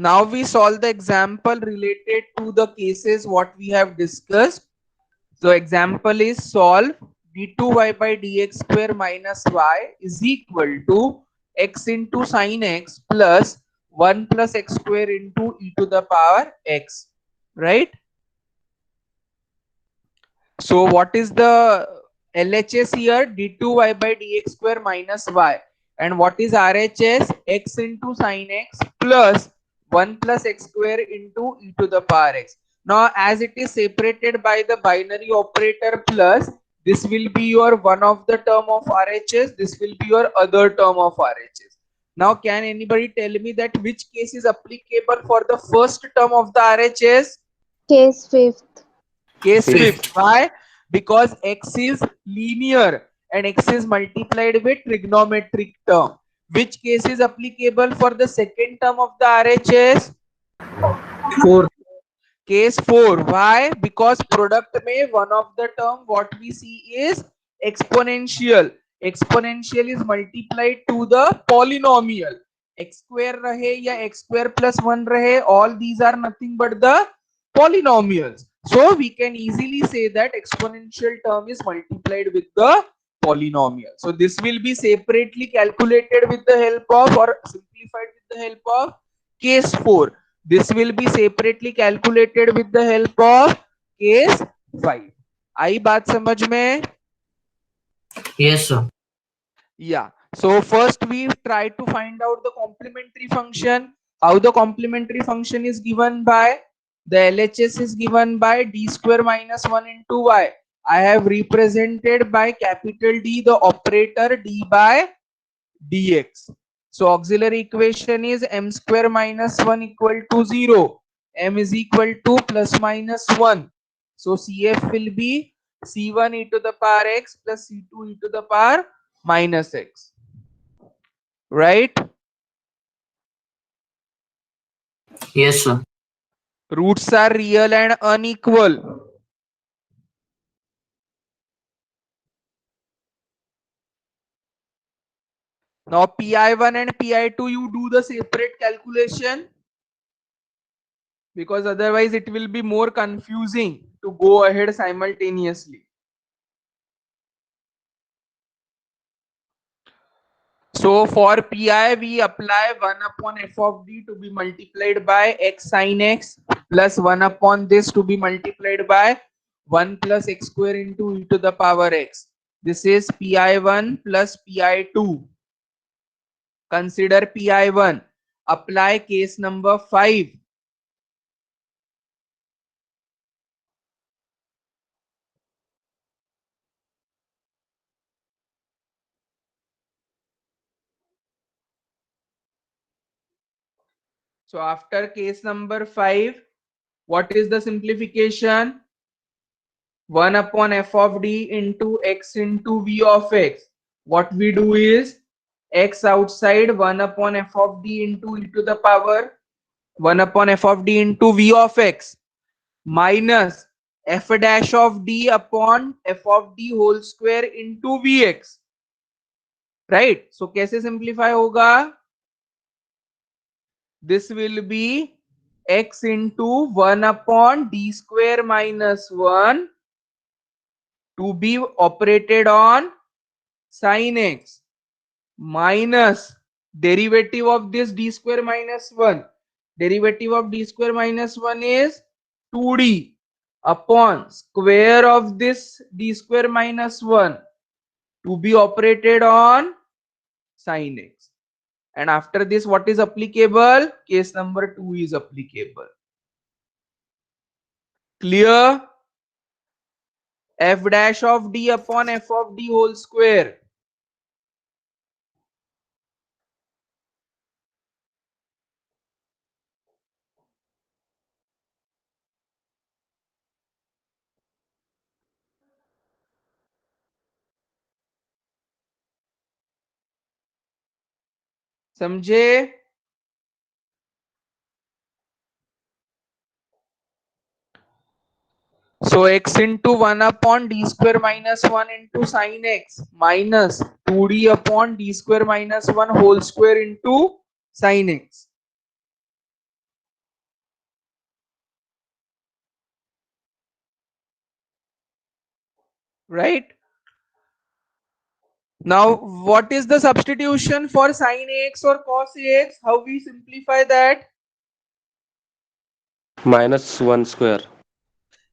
Now we solve the example related to the cases what we have discussed. So example is solve d2y by dx square minus y is equal to x into sine x plus 1 plus x square into e to the power x, right? So what is the LHS here? D2y by dx square minus y. And what is RHS? X into sine x plus 1 plus x square into e to the power x. Now as it is separated by the binary operator plus, this will be your one of the term of RHS, this will be your other term of RHS. Now can anybody tell me that which case is applicable for the first term of the RHS? Case fifth. Case Fifth. fifth. Why? Because x is linear and x is multiplied with trigonometric term. Which case is applicable for the second term of the RHS? Fourth. Case 4. Why? Because product में one of the term what we see is exponential. Exponential is multiplied to the polynomial. X square रहे या x square plus 1 रहे, all these are nothing but the polynomials. So we can easily say that exponential term is multiplied with the polynomial. So this will be separately calculated with the help of or simplified with the help of case 4. This will be separately calculated with the help of case 5. आई बात समझ में? Yes, sir. Yeah. So first we try to find out the complementary function. How the complementary function is given by? The LHS is given by d square minus 1 into y. I have represented by capital D the operator d by dx. So auxiliary equation is m square minus 1 equal to 0. M is equal to plus minus 1. So CF will be C1 e to the power x plus C2 e to the power minus x. Right? Yes, sir. Roots are real and unequal. Now PI1 and PI2 you do the separate calculation, because otherwise it will be more confusing to go ahead simultaneously. So for Pi, we apply 1 upon f of d to be multiplied by x sin x plus 1 upon this to be multiplied by 1 plus x square into e to the power x. This is Pi1 plus Pi2. Consider Pi1. Apply case number 5. So after case number 5, what is the simplification? 1 upon f of d into x into v of x. What we do is x outside 1 upon f of d into e to the power 1 upon f of d into v of x minus f dash of d upon f of d whole square into vx. Right? So कैसे simplify होगा? This will be x into 1 upon d square minus 1 to be operated on sin x minus derivative of this d square minus 1. Derivative of d square minus 1 is 2d upon square of this d square minus 1 to be operated on sin x. And after this, what is applicable? Case number 2 is applicable. Clear? F dash of d upon f of d whole square. समझे? So x into 1 upon d square minus 1 into sin x minus 2d upon d square minus 1 whole square into sin x. right? Now what is the substitution for sin ax or cos ax? How we simplify that? -1 square.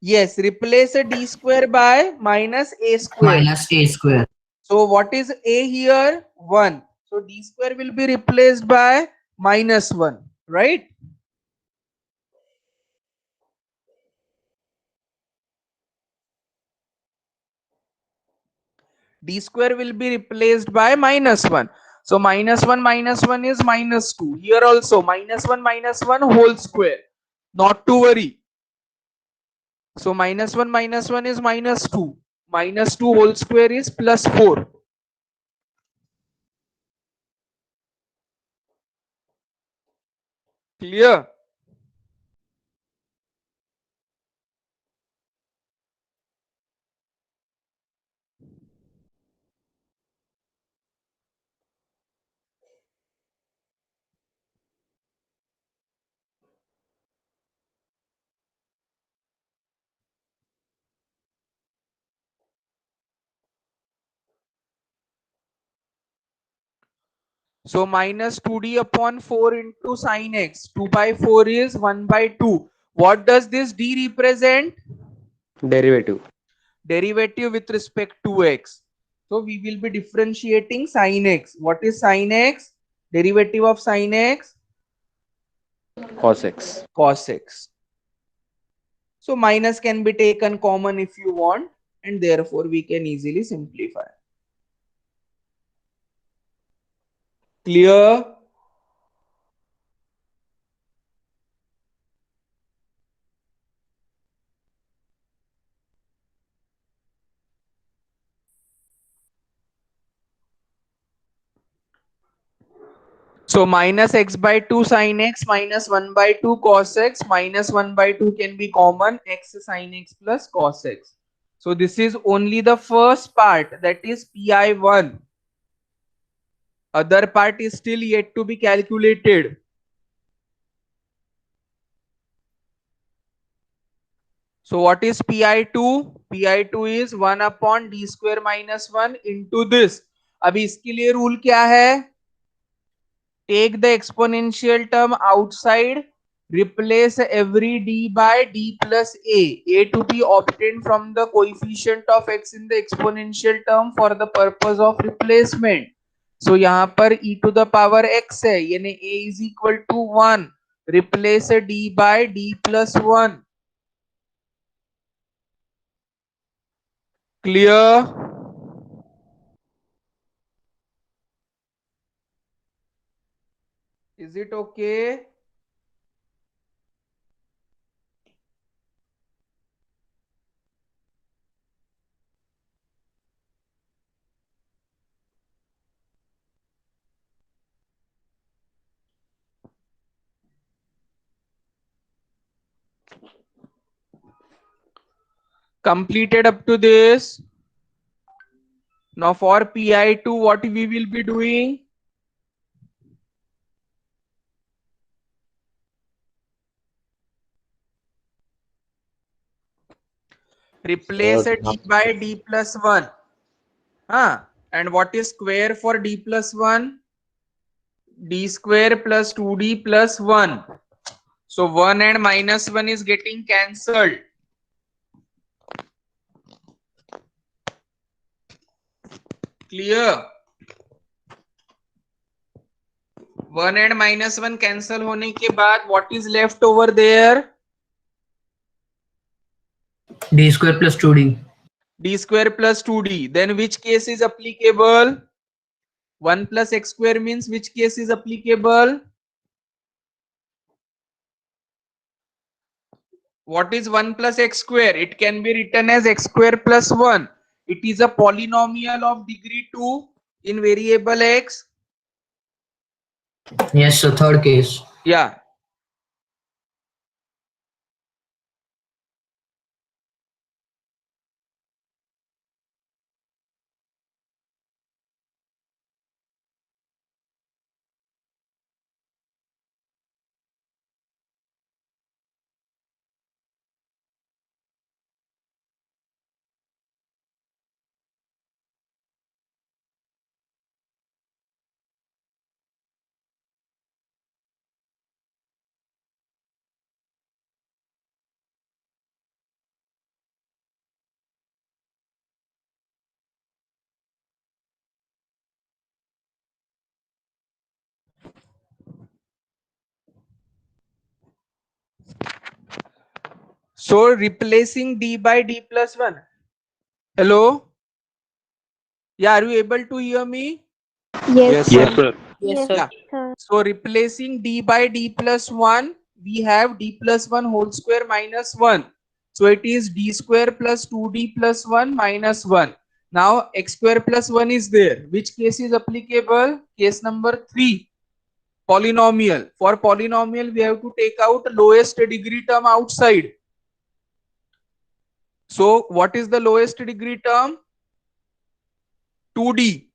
Yes, replace a d square by minus a square. Minus a square. So what is a here? 1. So d square will be replaced by -1, right? D square will be replaced by -1. So -1 is -2. Here also -1 whole square. Not to worry. So -1 is -2. -2 whole square is +4. Clear? So minus 2d upon 4 into sin x. 2 by 4 is 1 by 2. What does this d represent? Derivative. Derivative with respect to x. So we will be differentiating sin x. What is sin x? Derivative of sin x? Cos x. Cos x. So minus can be taken common if you want, and therefore we can easily simplify. Clear? So minus x by 2 sin x minus 1 by 2 cos x minus 1 by 2 can be common, x sin x plus cos x. So this is only the first part, that is pi1. Other part is still yet to be calculated. So what is pi2? pi2 is 1 upon d square minus 1 into this. अभी इसके लिए rule क्या है? Take the exponential term outside, replace every d by d plus a to be obtained from the coefficient of x in the exponential term for the purpose of replacement. So यहाँ पर e to the power x है, यानी a is equal to 1. Replace d by d plus 1. Clear? Is it okay? Completed up to this. Now for pi2, what we will be doing? Replace a d by d plus 1. And what is square for d plus 1? D square plus 2d plus 1. So 1 and -1 is getting cancelled. Clear? 1 and -1 cancel होने के बाद what is left over there? D square plus 2D. D square plus 2d. Then which case is applicable? 1 plus x square means which case is applicable? What is 1 plus x square? It can be written as x square plus 1. It is a polynomial of degree 2 in variable x. Yes, sir. Third case. Yeah. So replacing d by d plus 1. Hello? Yeah, are you able to hear me? Yes, Yes, sir. sir. Yes, sir. Yeah. So replacing d by d plus 1, we have d plus 1 whole square minus 1. So it is d square plus 2d plus 1 minus 1. Now x square plus 1 is there. Which case is applicable? Case number 3. Polynomial. For polynomial, we have to take out lowest degree term outside. So what is the lowest degree term? 2d.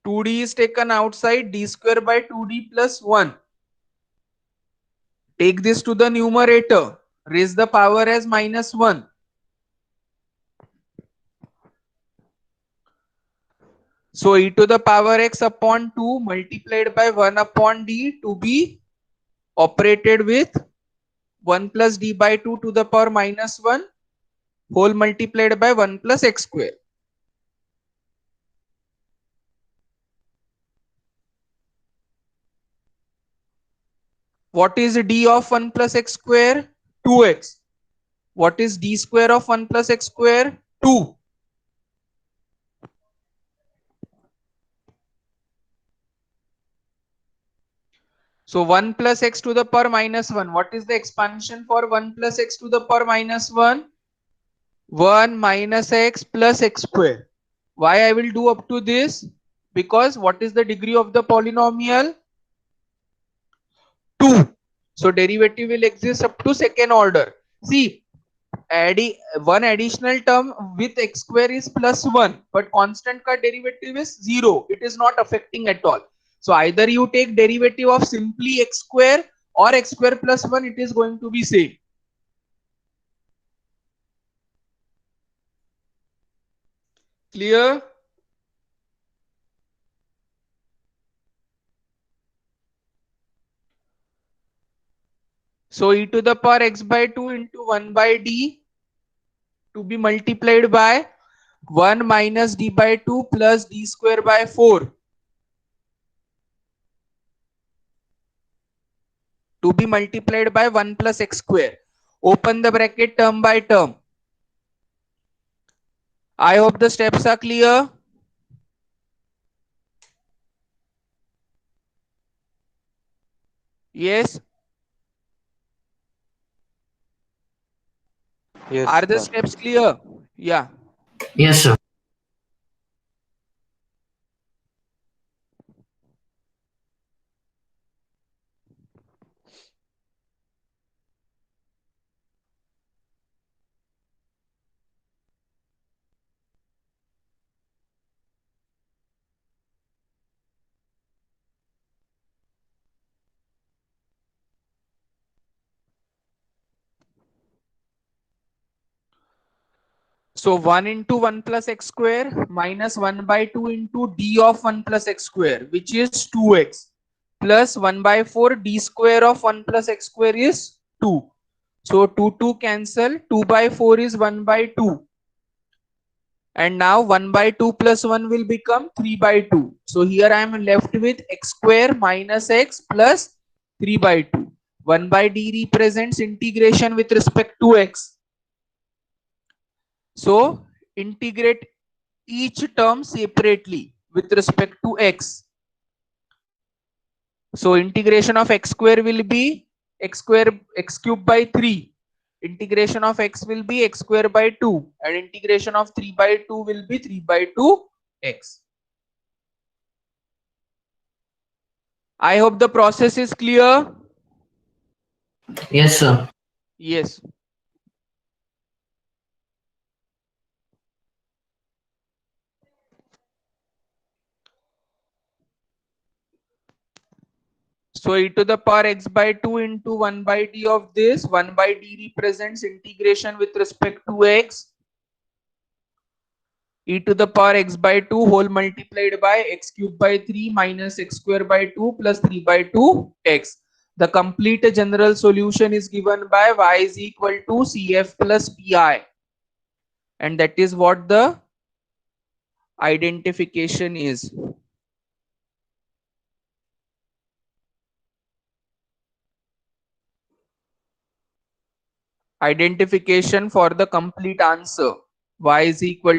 2d is taken outside, d square by 2d plus 1. Take this to the numerator. Raise the power as minus 1. So e to the power x upon 2 multiplied by 1 upon d to be operated with 1 plus d by 2 to the power minus 1 whole multiplied by 1 plus x square. What is d of 1 plus x square? 2x. What is d square of 1 plus x square? 2. So 1 plus x to the power minus 1. What is the expansion for 1 plus x to the power minus 1? 1 minus x plus x square. Why I will do up to this? Because what is the degree of the polynomial? 2. So derivative will exist up to second order. See, one additional term with x square is plus 1, but constant ka derivative is 0. It is not affecting at all. So either you take derivative of simply x square or x square plus 1, it is going to be same. Clear? So e to the power x by 2 into 1 by d to be multiplied by 1 minus d by 2 plus d square by 4 to be multiplied by 1 plus x square. Open the bracket term by term. I hope the steps are clear. Yes. Yes, Are the sir. steps clear? Yeah. Yes, sir. So 1 into 1 plus x square minus 1 by 2 into d of 1 plus x square, which is 2x, plus 1 by 4 d square of 1 plus x square is 2. So 2 cancel, 2 by 4 is 1 by 2. And now 1 by 2 plus 1 will become 3 by 2. So here I am left with x square minus x plus 3 by 2. 1 by d represents integration with respect to x. So integrate each term separately with respect to x. So integration of x square will be x square x cube by 3. Integration of x will be x square by 2, and integration of 3 by 2 will be 3 by 2 x. I hope the process is clear. Yes, sir. Yes. So e to the power x by 2 into 1 by d of this. 1 by d represents integration with respect to x. E to the power x by 2 whole multiplied by x cube by 3 minus x square by 2 plus 3 by 2 x. The complete general solution is given by y is equal to cf plus pi. And that is what the identification is. Identification for the complete answer. Y is equal